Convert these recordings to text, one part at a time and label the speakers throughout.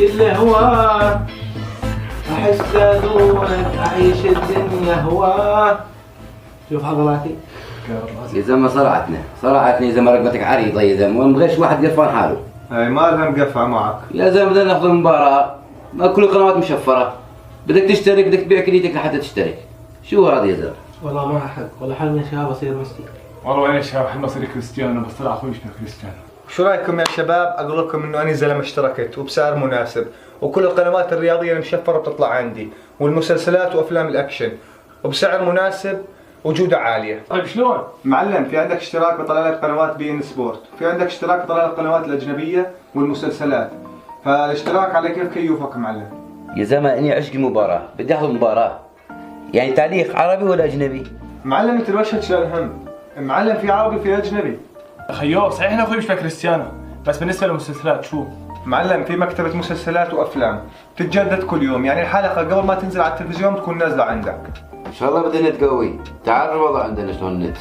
Speaker 1: كله هواه، احس دونك اعيش الدنيا هواه. شوف عضلاتي
Speaker 2: يا زلمه صرعتني يا زلمه، رقبتك عريضه يا زلمه، وما بغيش واحد يرفع حاله.
Speaker 3: هاي ما لها مقفعة معك.
Speaker 2: يا زلمه بدنا ناخذ المباراه، ما كل القنوات مشفره، بدك تشترك بدك تبيع كليتك لحتى تشترك. شو هذا يا زلمه؟
Speaker 1: والله ما حق، والله حال من الشباب اصير ميسي.
Speaker 4: والله وين يا شباب حلم اصير كريستيانو، بس طلع اخوي يشبه كريستيانو.
Speaker 3: شو رايكم يا شباب اقول لكم انه انا زلمه اشتركت وبسعر مناسب، وكل القنوات الرياضيه المشفره بتطلع عندي، والمسلسلات وافلام الاكشن وبسعر مناسب وجوده عاليه.
Speaker 4: طيب شلون؟
Speaker 3: معلم في عندك اشتراك بطلع لك قنوات بي ان سبورت، في عندك اشتراك بطلع لك القنوات الاجنبيه والمسلسلات، فالاشتراك على كيف كيوفك معلم.
Speaker 2: يا زلمه اني عشق المباراه، بدي احضر مباراه. يعني تعليق عربي ولا اجنبي؟
Speaker 3: معلم انت الوشهد شال الهم، معلم في عربي في اجنبي.
Speaker 4: خيو صحيح انا اخوي يشبه كريستيانو، بس بالنسبه للمسلسلات شو؟
Speaker 3: معلم في مكتبة مسلسلات وافلام تتجدد كل يوم، يعني الحلقة قبل ما تنزل على التلفزيون تكون نازلة عندك.
Speaker 2: ان شاء الله بدنا نت قوي، تعرف الوضع عندنا شلون النت.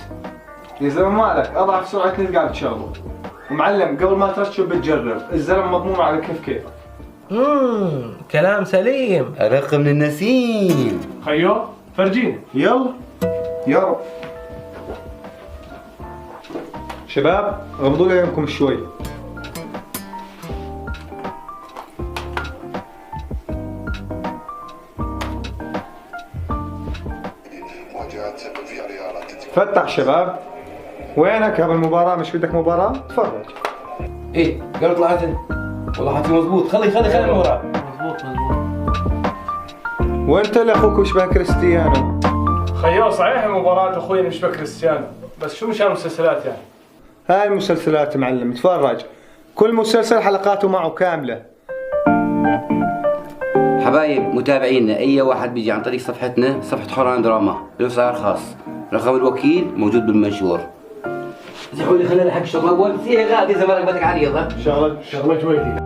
Speaker 3: يا زلمة مالك اضعف سرعة نت قاعد تشغله. ومعلم قبل ما ترشب بتجرب، الزلمة مضمون على كيف.
Speaker 1: كلام سليم.
Speaker 2: ارق من النسيم.
Speaker 4: خيو فرجيني.
Speaker 3: يلا شباب غمضوا لي عيونكم شوي. فتح شباب. وينك قبل المباراة؟ مش بدك مباراة؟ تفرج.
Speaker 2: ايه قالوا طلعت والله حكي مزبوط. خلي المباراه.
Speaker 1: مزبوط.
Speaker 3: وانت اللي اخوك يشبه كريستيانو.
Speaker 4: خيو صحيح مباراة اخوي يشبه كريستيانو، بس شو مشان المسلسلات يعني؟
Speaker 3: هاي المسلسلات معلم تفرج، كل مسلسل حلقاته معه كاملة.
Speaker 2: حبايب متابعينا، اي واحد بيجي عن طريق صفحتنا، صفحه حوران دراما له سعر خاص، رقم الوكيل موجود بالمنشور. زحوا لي خلينا حق الشغل اول، فيها غادي زمان رقبتك عريضه.
Speaker 3: شغلة
Speaker 4: شغله جويتي.